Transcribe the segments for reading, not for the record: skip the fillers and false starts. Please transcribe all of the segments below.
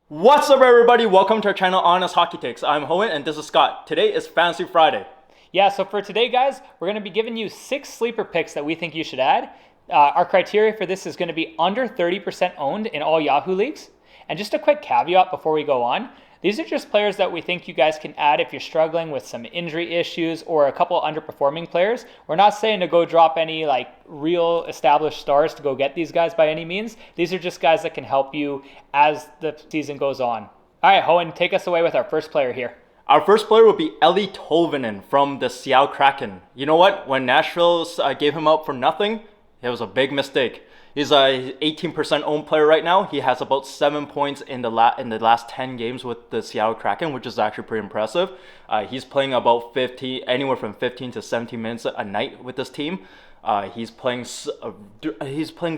What's up, everybody? Welcome to our channel, Honest Hockey Takes. I'm Hohen and this is Scott. Today is Fantasy Friday. Yeah, so for today, guys, we're going to be giving you 6 sleeper picks that we think you should add. Our criteria for this is going to be under 30% owned in all Yahoo leagues. And just a quick caveat before we go on. These are just players that we think you guys can add if you're struggling with some injury issues or a couple underperforming players. We're not saying to go drop any real established stars to go get these guys by any means. These are just guys that can help you as the season goes on. All right, Hohen, take us away with our first player here. Our first player will be Eeli Tolvanen from the Seattle Kraken. You know what? When Nashville gave him up for nothing, it was a big mistake. He's a 18% owned player right now. He has about 7 points in the last 10 games with the Seattle Kraken, which is actually pretty impressive. He's playing about anywhere from 15 to 17 minutes a night with this team. He's playing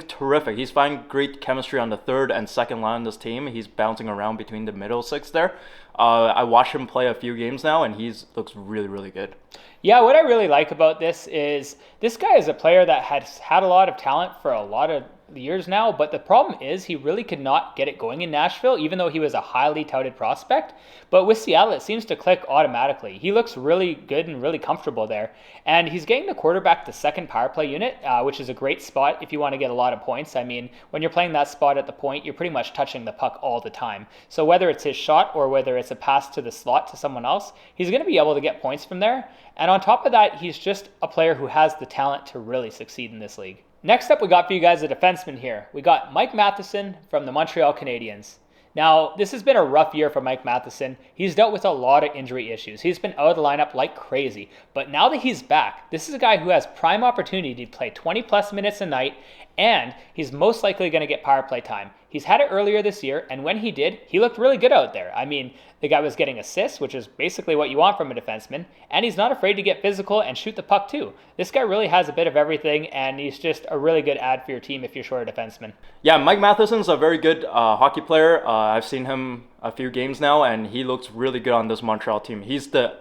terrific. He's finding great chemistry on the third and second line of this team. He's bouncing around between the middle six there. I watched him play a few games now, and he looks really, really good. Yeah, what I really like about this is this guy is a player that has had a lot of talent for a lot of years now, but the problem is he really could not get it going in Nashville, even though he was a highly touted prospect. But with Seattle, it seems to click automatically. He looks really good and really comfortable there. And he's getting the quarterback the second power play unit, which is a great spot if you want to get a lot of points. I mean, when you're playing that spot at the point, you're pretty much touching the puck all the time. So whether it's his shot or whether it's a pass to the slot to someone else, he's going to be able to get points from there. And on top of that, he's just a player who has the talent to really succeed in this league. Next up, we got for you guys a defenseman here. We got Mike Matheson from the Montreal Canadiens. Now, this has been a rough year for Mike Matheson. He's dealt with a lot of injury issues. He's been out of the lineup like crazy. But now that he's back, this is a guy who has prime opportunity to play 20 plus minutes a night, and he's most likely going to get power play time. He's had it earlier this year, and when he did, he looked really good out there. I mean, the guy was getting assists, which is basically what you want from a defenseman, and he's not afraid to get physical and shoot the puck too. This guy really has a bit of everything, and he's just a really good add for your team if you're short a defenseman. Yeah, Mike Matheson's a very good hockey player. I've seen him a few games now, and he looks really good on this Montreal team. He's the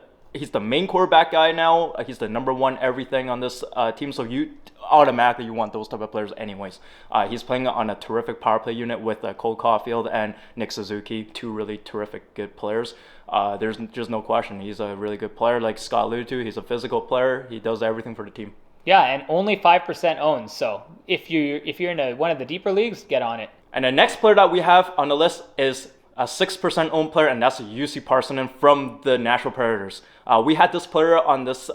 main quarterback guy now. He's the number one everything on this team, so you automatically want those type of players anyways. He's playing on a terrific power play unit with Cole Caulfield and Nick Suzuki, two really terrific good players. There's just no question. He's a really good player. Like Scott alluded to, he's a physical player. He does everything for the team. Yeah, and only 5% owned. So if you're in one of the deeper leagues, get on it. And the next player that we have on the list is a 6% owned player, and that's Juuso Parssinen from the Nashville Predators. We had this player on this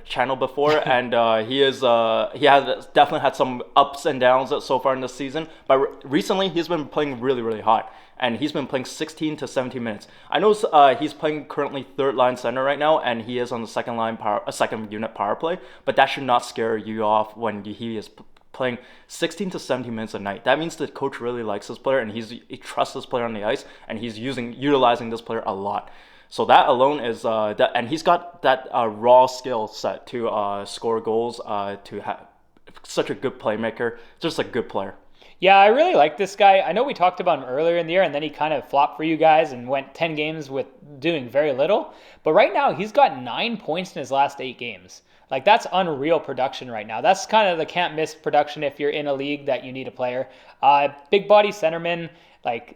channel before, and he has definitely had some ups and downs so far in this season. But recently, he's been playing really, really hot, and he's been playing 16 to 17 minutes. I know he's playing currently third line center right now, and he is on the second unit power play. But that should not scare you off when he is playing 16 to 17 minutes a night. That means the coach really likes this player, and he trusts this player on the ice, and he's utilizing this player a lot. So that alone is and he's got that raw skill set to score goals, to have such a good playmaker, just a good player. Yeah, I really like this guy. I know we talked about him earlier in the year, and then he kind of flopped for you guys and went 10 games with doing very little. But right now, he's got 9 points in his last 8 games. That's unreal production right now. That's kind of the can't miss production if you're in a league that you need a player. Big body centerman,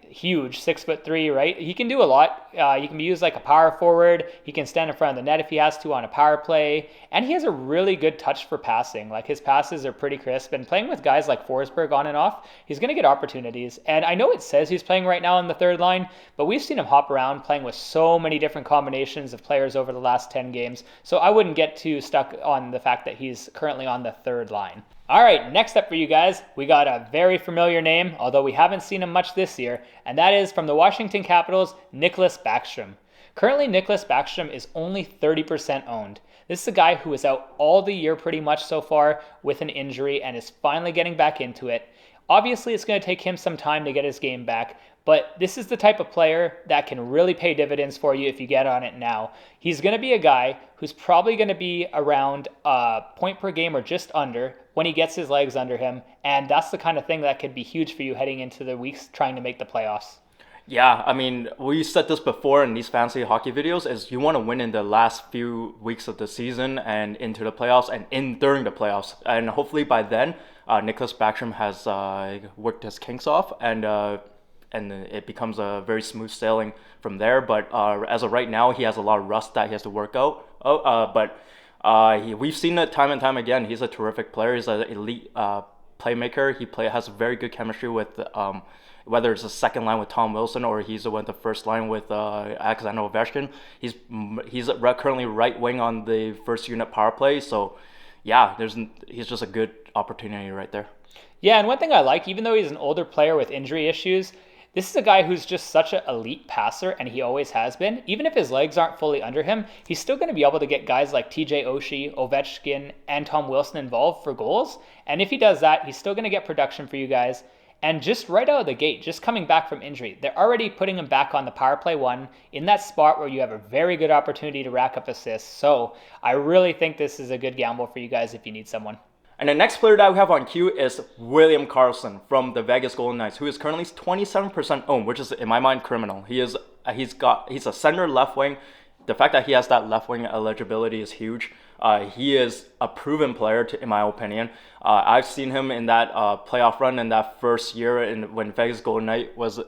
huge, 6'3", right? He can do a lot. He can be used like a power forward. He can stand in front of the net if he has to on a power play. And he has a really good touch for passing. His passes are pretty crisp. And playing with guys like Forsberg on and off, he's going to get opportunities. And I know it says he's playing right now on the third line, but we've seen him hop around playing with so many different combinations of players over the last 10 games. So I wouldn't get too stuck on the fact that he's currently on the third line. All right, next up for you guys, we got a very familiar name, although we haven't seen him much this year, and that is from the Washington Capitals, Nicklas Backstrom. Currently, Nicklas Backstrom is only 30% owned. This is a guy who is out all the year pretty much so far with an injury and is finally getting back into it. Obviously, it's going to take him some time to get his game back, but this is the type of player that can really pay dividends for you if you get on it now. He's going to be a guy who's probably going to be around a point per game or just under when he gets his legs under him, and that's the kind of thing that could be huge for you heading into the weeks trying to make the playoffs. Yeah, I mean, we said this before in these fantasy hockey videos, is you want to win in the last few weeks of the season and into the playoffs and during the playoffs. And hopefully by then, Nicklas Backstrom has worked his kinks off, and and it becomes a very smooth sailing from there. But as of right now, he has a lot of rust that he has to work out. We've seen it time and time again. He's a terrific player. He's an elite playmaker. Has very good chemistry with whether it's the second line with Tom Wilson or he's with the first line with Alexander Ovechkin. He's currently right wing on the first unit power play. So yeah, he's just a good opportunity right there. Yeah, and one thing I like, even though he's an older player with injury issues, this is a guy who's just such an elite passer, and he always has been. Even if his legs aren't fully under him, he's still going to be able to get guys like TJ Oshie, Ovechkin, and Tom Wilson involved for goals. And if he does that, he's still going to get production for you guys. And just right out of the gate, just coming back from injury, they're already putting him back on the power play 1 in that spot where you have a very good opportunity to rack up assists. So I really think this is a good gamble for you guys if you need someone. And the next player that we have on queue is William Karlsson from the Vegas Golden Knights, who is currently 27% owned, which is in my mind criminal. He's a center left wing. The fact that he has that left wing eligibility is huge. He is a proven player, in my opinion. I've seen him in that playoff run in that first year when Vegas Golden Knight was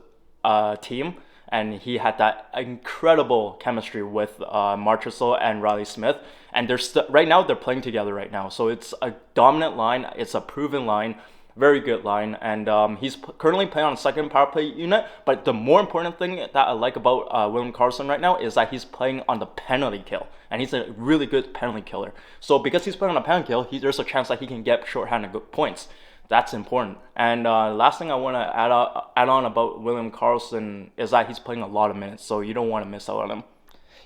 a team, and he had that incredible chemistry with Matheson and Riley Smith. And right now they're playing together right now. So it's a dominant line. It's a proven line. Very good line. And he's currently playing on a second power play unit. But the more important thing that I like about William Karlsson right now is that he's playing on the penalty kill. And he's a really good penalty killer. So because he's playing on a penalty kill, there's a chance that he can get shorthanded good points. That's important. And last thing I want to add on about William Karlsson is that he's playing a lot of minutes. So you don't want to miss out on him.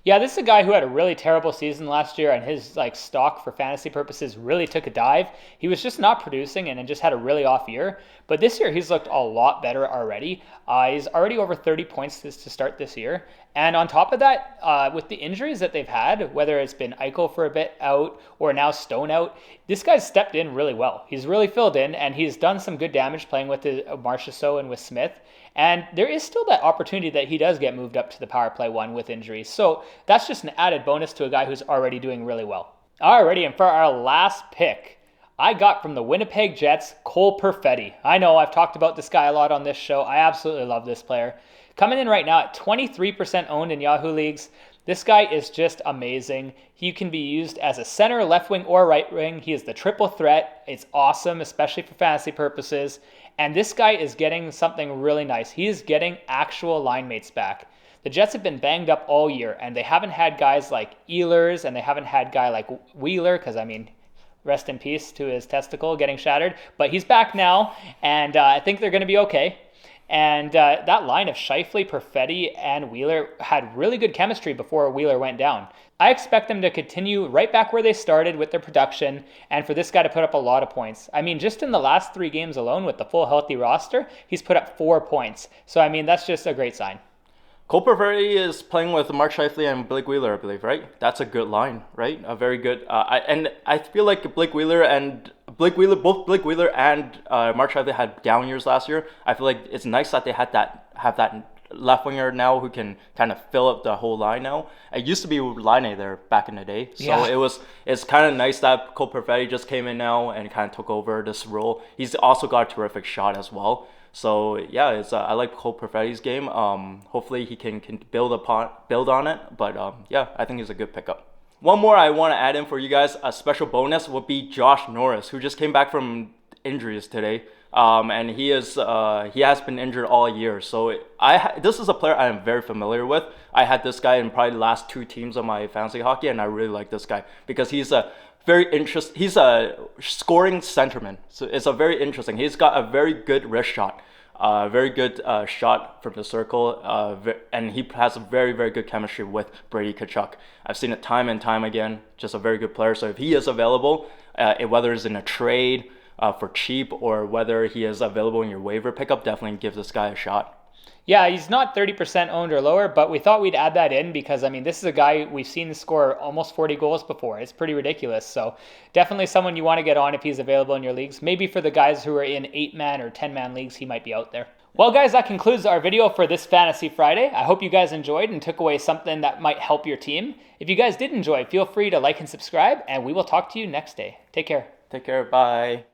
Yeah, this is a guy who had a really terrible season last year, and his stock for fantasy purposes really took a dive. He was just not producing, and it just had a really off year. But this year, he's looked a lot better already. He's already over 30 points to start this year. And on top of that, with the injuries that they've had, whether it's been Eichel for a bit out or now Stone out, this guy's stepped in really well. He's really filled in, and he's done some good damage playing with Matheson and with Smith. And there is still that opportunity that he does get moved up to the power play 1 with injuries. So that's just an added bonus to a guy who's already doing really well. Alrighty, and for our last pick, I got from the Winnipeg Jets, Cole Perfetti. I know I've talked about this guy a lot on this show. I absolutely love this player. Coming in right now at 23% owned in Yahoo leagues. This guy is just amazing. He can be used as a center, left wing, or right wing. He is the triple threat. It's awesome, especially for fantasy purposes. And this guy is getting something really nice. He is getting actual line mates back. The Jets have been banged up all year, and they haven't had guys like Ehlers, and they haven't had guy like Wheeler, because, I mean, rest in peace to his testicle getting shattered. But he's back now, and I think they're going to be okay. And that line of Scheifele, Perfetti, and Wheeler had really good chemistry before Wheeler went down. I expect them to continue right back where they started with their production, and for this guy to put up a lot of points. I mean, just in the last 3 games alone with the full healthy roster, he's put up 4 points. So, I mean, that's just a great sign. Cole Perfetti is playing with Mark Scheifele and Blake Wheeler, I believe, right? That's a good line, right? A very good. And I feel like both Blake Wheeler and Mark Scheifele had down years last year. I feel like it's nice that they have that left winger now who can kind of fill up the whole line now. It used to be Laine there back in the day, so yeah. It's kind of nice that Cole Perfetti just came in now and kind of took over this role. He's also got a terrific shot as well. So yeah, I like Cole Perfetti's game. Hopefully he can build on it. But yeah, I think he's a good pickup. One more I want to add in for you guys, a special bonus would be Josh Norris, who just came back from injuries today. And he has been injured all year. So this is a player I am very familiar with. I had this guy in probably the last 2 teams of my fantasy hockey, and I really like this guy because he's a scoring centerman. So it's a very interesting. He's got a very good wrist shot, very good shot from the circle, and he has a very, very good chemistry with Brady Tkachuk. I've seen it time and time again. Just a very good player. So if he is available, whether it's in a trade for cheap or whether he is available in your waiver pickup, definitely give this guy a shot. Yeah, he's not 30% owned or lower, but we thought we'd add that in because, I mean, this is a guy we've seen score almost 40 goals before. It's pretty ridiculous. So definitely someone you want to get on if he's available in your leagues. Maybe for the guys who are in 8-man or 10-man leagues, he might be out there. Well, guys, that concludes our video for this Fantasy Friday. I hope you guys enjoyed and took away something that might help your team. If you guys did enjoy, feel free to like and subscribe, and we will talk to you next day. Take care. Take care. Bye.